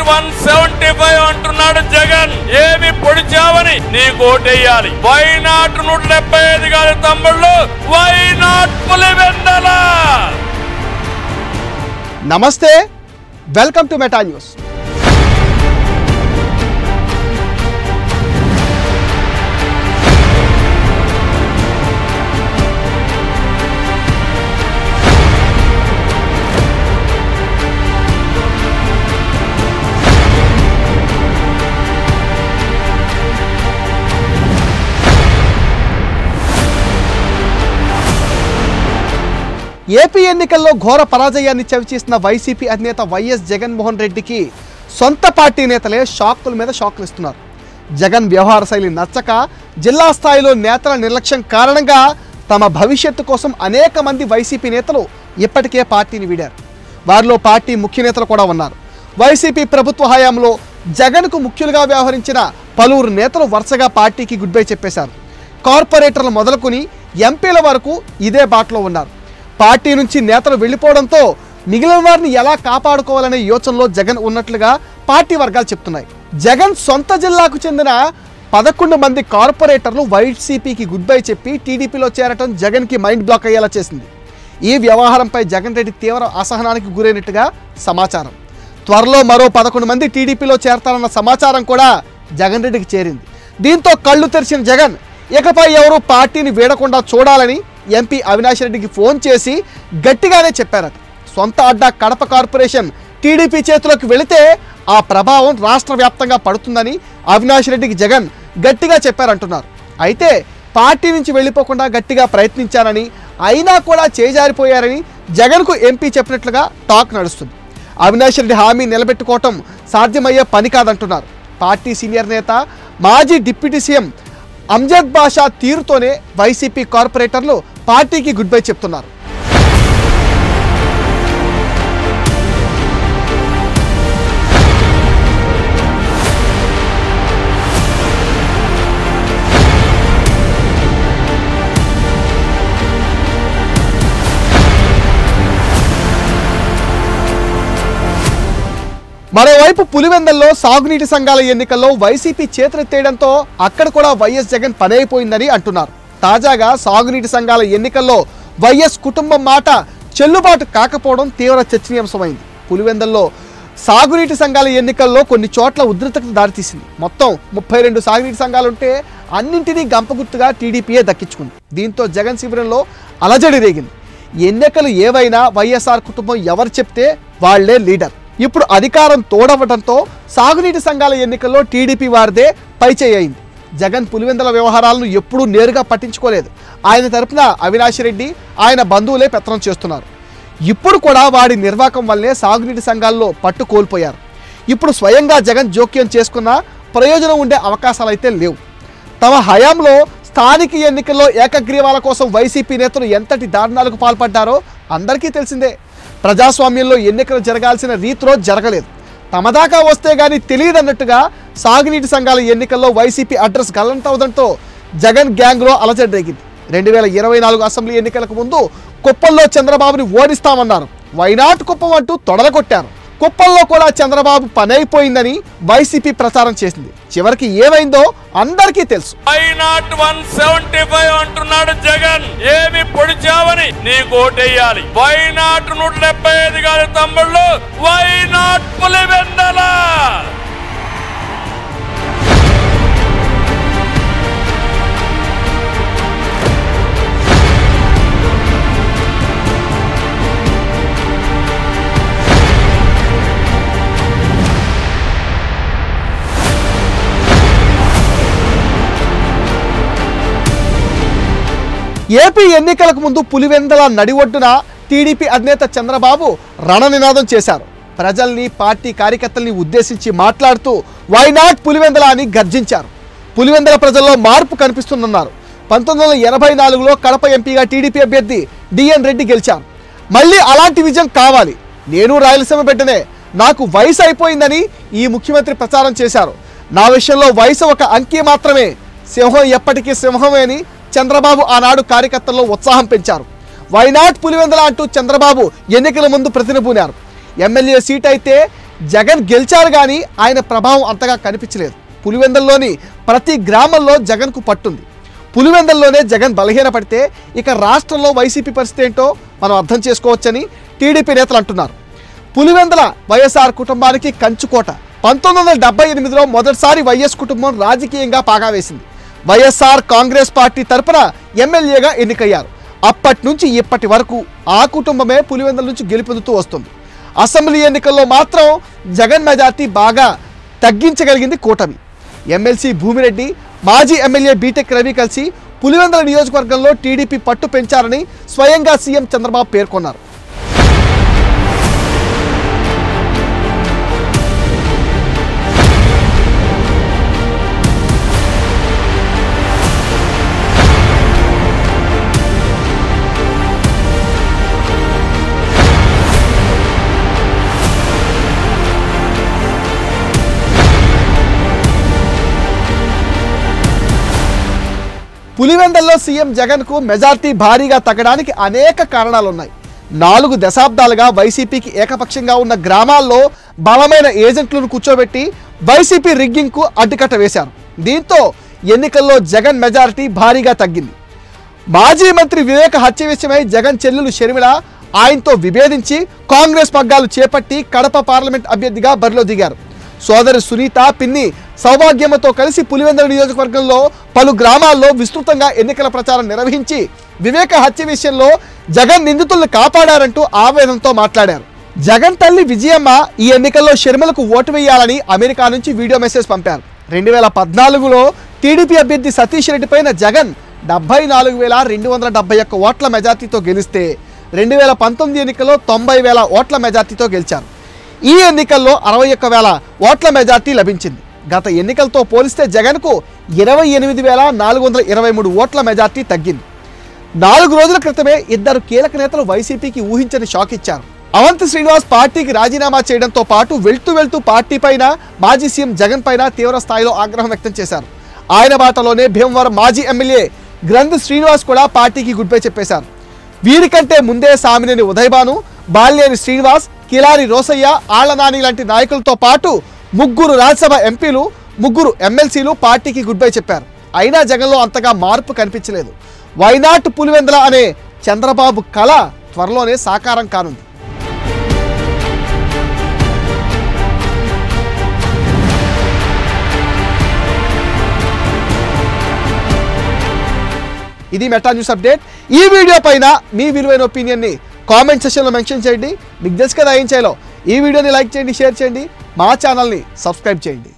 Not 175 అంటున్నాడు జగన్. ఏమి పొడిచావని నీకు ఓటేయాలి. వై నాట్ 175 గారి తమ్ముళ్ళు, వై నాట్ పులివెందల. నమస్తే, welcome to Meta news. AP ఎన్నికల్లో ఘోర పరాజయాన్ని చవిచేసిన వైసీపీ అధినేత వైఎస్ జగన్మోహన్ రెడ్డికి సొంత పార్టీ నేతలే షాకుల మీద షాకులు ఇస్తున్నారు. జగన్ వ్యవహార శైలి నచ్చక జిల్లా స్థాయిలో నేతల నిర్లక్ష్యం కారణంగా తమ భవిష్యత్తు కోసం అనేక మంది వైసీపీ నేతలు ఇప్పటికే పార్టీని వీడారు. వారిలో పార్టీ ముఖ్య నేతలు కూడా ఉన్నారు. వైసీపీ ప్రభుత్వ హయాంలో జగన్కు ముఖ్యులుగా వ్యవహరించిన పలువురు నేతలు వరుసగా పార్టీకి గుడ్ బై చెప్పేశారు. కార్పొరేటర్లు మొదలుకొని ఎంపీల వరకు ఇదే బాటలో ఉన్నారు. పార్టీ నుంచి నేతలు వెళ్ళిపోవడంతో మిగిలిన వారిని ఎలా కాపాడుకోవాలనే యోచనలో జగన్ ఉన్నట్లుగా పార్టీ వర్గాలు చెప్తున్నాయి. జగన్ సొంత జిల్లాకు చెందిన 11 మంది కార్పొరేటర్లు వైసీపీకి గుడ్ బై చెప్పి టీడీపీలో చేరటం జగన్కి మైండ్ బ్లాక్ అయ్యేలా చేసింది. ఈ వ్యవహారంపై జగన్ రెడ్డి తీవ్ర అసహనానికి గురైనట్టుగా సమాచారం. త్వరలో మరో 11 మంది టీడీపీలో చేరతారన్న సమాచారం కూడా జగన్ రెడ్డికి చేరింది. దీంతో కళ్ళు తెరిచిన జగన్ ఇకపై ఎవరు పార్టీని వీడకుండా చూడాలని ఎంపీ అవినాష్ రెడ్డికి ఫోన్ చేసి గట్టిగానే చెప్పారట. సొంత అడ్డా కడప కార్పొరేషన్ టీడీపీ చేతిలోకి వెళితే ఆ ప్రభావం రాష్ట్ర వ్యాప్తంగా పడుతుందని అవినాష్ రెడ్డికి జగన్ గట్టిగా చెప్పారంటున్నారు. అయితే పార్టీ నుంచి వెళ్ళిపోకుండా గట్టిగా ప్రయత్నించారని, అయినా కూడా చేజారిపోయారని జగన్కు ఎంపీ చెప్పినట్లుగా టాక్ నడుస్తుంది. అవినాష్ రెడ్డి హామీ నిలబెట్టుకోవటం సాధ్యమయ్యే పని కాదంటున్నారు. పార్టీ సీనియర్ నేత మాజీ డిప్యూటీ సీఎం అంజద్ బాషా తీరుతోనే వైసీపీ కార్పొరేటర్లు పార్టీకి గుడ్ బై చెప్తున్నారు. మరోవైపు పులివెందల్లో సాగునీటి సంఘాల ఎన్నికల్లో వైసీపీ చేతులెత్తేయడంతో అక్కడ కూడా వైఎస్ జగన్ పనైపోయిందని అంటున్నారు. తాజాగా సాగునీటి సంఘాల ఎన్నికల్లో వైఎస్ కుటుంబం మాట చెల్లుబాటు కాకపోవడం తీవ్ర చర్చనీయాంశమైంది. పులివెందల్లో సాగునీటి సంఘాల ఎన్నికల్లో కొన్ని చోట్ల ఉధృతకు దారితీసింది. మొత్తం 32 సాగునీటి సంఘాలుంటే అన్నింటినీ గంపగుర్తుగా టీడీపీయే దక్కించుకుంది. దీంతో జగన్ శిబిరంలో అలజడి రేగింది. ఎన్నికలు ఏవైనా వైఎస్ఆర్ కుటుంబం ఎవరు చెప్తే వాళ్లే లీడర్. ఇప్పుడు అధికారం తోడవడంతో సాగునీటి సంఘాల ఎన్నికల్లో టీడీపీ వారిదే పైచేయి అయింది. జగన్ పులివెందల వ్యవహారాలను ఎప్పుడూ నేరుగా పట్టించుకోలేదు. ఆయన తరపున అవినాష్ రెడ్డి, ఆయన బంధువులే పెత్తనం చేస్తున్నారు. ఇప్పుడు కూడా వాడి నిర్వాకం వల్లే సాగునీటి సంఘాల్లో పట్టు కోల్పోయారు. ఇప్పుడు స్వయంగా జగన్ జోక్యం చేసుకున్న ప్రయోజనం ఉండే అవకాశాలు అయితే లేవు. తమ హయాంలో స్థానిక ఎన్నికల్లో ఏకగ్రీవాల కోసం వైసీపీ నేతలు ఎంతటి దారుణాలకు పాల్పడ్డారో అందరికీ తెలిసిందే. ప్రజాస్వామ్యంలో ఎన్నికలు జరగాల్సిన రీతిలో జరగలేదు. తమ దాకా వస్తే గానీ తెలియదన్నట్టుగా సాగునీటి సంఘాల ఎన్నికల్లో వైసీపీ అడ్రస్ గల్లంతవడంతో జగన్ గ్యాంగ్లో అలజడి రేగింది. 2024 అసెంబ్లీ ఎన్నికలకు ముందు కుప్పంలో చంద్రబాబుని ఓడిస్తామన్నారు. వైనాట్ కుప్పం అంటూ తొడలకొట్టారు. కుప్పంలో కూడా చంద్రబాబు పనైపోయిందని వైసీపీ ప్రచారం చేసింది. చివరికి ఏమైందో అందరికీ తెలుసు. వై నాట్ 175 అంటున్నాడు జగన్. ఏమి పొడిచావని నీకు ఓటేయాలి. వై నాట్ 175 గారి తమ్ముళ్ళు, వై నాట్ పులివెందల. ఏపీ ఎన్నికలకు ముందు పులివెందల నడి ఒడ్డున టీడీపీ అధినేత చంద్రబాబు రణనినాదం చేశారు. ప్రజల్ని, పార్టీ కార్యకర్తల్ని ఉద్దేశించి మాట్లాడుతూ వై నాట్ పులివెందల అని గర్జించారు. పులివెందల ప్రజల్లో మార్పు కనిపిస్తుందన్నారు. 1984లో కడప ఎంపీగా టీడీపీ అభ్యర్థి డిఎన్ రెడ్డి గెలిచారు. మళ్ళీ అలాంటి విజయం కావాలి. నేను రాయలసీమ బిడ్డనే, నాకు వయసు అయిపోయిందని ఈ ముఖ్యమంత్రి ప్రచారం చేశారు. నా విషయంలో వయసు ఒక అంకె మాత్రమే, సింహం ఎప్పటికీ సింహమే అని చంద్రబాబు ఆనాడు కార్యకర్తల్లో ఉత్సాహం పెంచారు. వై నాట్ పులివెందల అంటూ చంద్రబాబు ఎన్నికల ముందు ప్రతినబూనారు. ఎమ్మెల్యే సీట్ అయితే జగన్ గెలిచారు కానీ ఆయన ప్రభావం అంతగా కనిపించలేదు. పులివెందుల్లోని ప్రతి గ్రామంలో జగన్కు పట్టుంది. పులివెందుల్లోనే జగన్ బలహీనపడితే ఇక రాష్ట్రంలో వైసీపీ పరిస్థితి ఏంటో మనం అర్థం చేసుకోవచ్చని టీడీపీ నేతలు అంటున్నారు. పులివెందుల వైఎస్ఆర్ కుటుంబానికి కంచుకోట. 1978లో మొదటిసారి వైఎస్ కుటుంబం రాజకీయంగా పాగా వేసింది. వైఎస్ఆర్ కాంగ్రెస్ పార్టీ తరపున ఎమ్మెల్యేగా ఎన్నికయ్యారు. అప్పటి నుంచి ఇప్పటి వరకు ఆ కుటుంబమే పులివెందుల నుంచి గెలుపొందుతూ వస్తుంది. అసెంబ్లీ ఎన్నికల్లో మాత్రం జగన్ మెజార్టీ బాగా తగ్గించగలిగింది కూటమి. ఎమ్మెల్సీ భూమిరెడ్డి, మాజీ ఎమ్మెల్యే బీటెక్ రవి కలిసి పులివెందుల నియోజకవర్గంలో టీడీపీ పట్టు పెంచారని స్వయంగా సీఎం చంద్రబాబు పేర్కొన్నారు. పులివెందుల్లో సీఎం జగన్కు మెజార్టీ భారీగా తగ్గడానికి అనేక కారణాలున్నాయి. 4 దశాబ్దాలుగా వైసీపీకి ఏకపక్షంగా ఉన్న గ్రామాల్లో బలమైన ఏజెంట్లను కూర్చోబెట్టి వైసీపీ రిగ్గింగ్కు అడ్డుకట్ట వేశారు. దీంతో ఎన్నికల్లో జగన్ మెజారిటీ భారీగా తగ్గింది. మాజీ మంత్రి వివేక హత్య విషయమై జగన్ చెల్లెలు షర్మిల ఆయనతో విభేదించి కాంగ్రెస్ పగ్గాలు చేపట్టి కడప పార్లమెంట్ అభ్యర్థిగా బరిలో దిగారు. సోదరి సునీత, పిన్ని సౌభాగ్యమతో కలిసి పులివెందుల నియోజకవర్గంలో పలు గ్రామాల్లో విస్తృతంగా ఎన్నికల ప్రచారం నిర్వహించి వివేక హత్య విషయంలో జగన్ నిందితులను కాపాడారంటూ ఆవేదనతో మాట్లాడారు. జగన్ తల్లి విజయమ్మ ఈ ఎన్నికల్లో షర్మిలకు ఓటు వేయాలని అమెరికా నుంచి వీడియో మెసేజ్ పంపారు. 2014లో టీడీపీ అభ్యర్థి సతీష్ రెడ్డి పైన జగన్ 74,271 ఓట్ల మెజార్టీతో గెలిస్తే 2019 ఎన్నికల్లో 90,000 ఓట్ల మెజార్టీతో గెలిచారు. ఈ ఎన్నికల్లో 61,000 ఓట్ల మెజార్టీ లభించింది. గత ఎన్నికలతో పోలిస్తే జగన్కు 28,423 ఓట్ల మెజార్టీ తగ్గింది. 4 రోజుల క్రితమే ఇద్దరు కీలక నేతలు వైసీపీకి ఊహించని షాక్ ఇచ్చారు. అవంతి శ్రీనివాస్ పార్టీకి రాజీనామా చేయడంతో పాటు వెళ్తూ పార్టీ పైన, మాజీ సీఎం జగన్ పైన తీవ్ర స్థాయిలో ఆగ్రహం వ్యక్తం చేశారు. ఆయన బాటలోనే భీమవరం మాజీ ఎమ్మెల్యే గ్రంథి శ్రీనివాస్ కూడా పార్టీకి గుడ్ బై చెప్పేశారు. వీరికంటే ముందే సామినేని ఉదయభాను, బాల్యేని శ్రీనివాస్, కిలారి రోసయ్య, ఆళ్లనాని లాంటి నాయకులతో పాటు 3 రాజ్యసభ ఎంపీలు, 3 ఎమ్మెల్సీలు పార్టీకి గుడ్ బై చెప్పారు. అయినా జగన్లో అంతగా మార్పు కనిపించలేదు. వైనాట్ పులివెందుల అనే చంద్రబాబు కళ త్వరలోనే సాకారం కానుంది. ఇది మెటా న్యూస్ అప్డేట్. ఈ వీడియో పైన మీ విలువైన ఒపీనియన్ని కామెంట్ సెక్షన్లో మెన్షన్ చేయండి. మీకు తెలుసు కదా ఏం చేయాలో. ఈ వీడియోని లైక్ చేయండి, షేర్ చేయండి, మా ఛానల్ని సబ్స్క్రైబ్ చేయండి.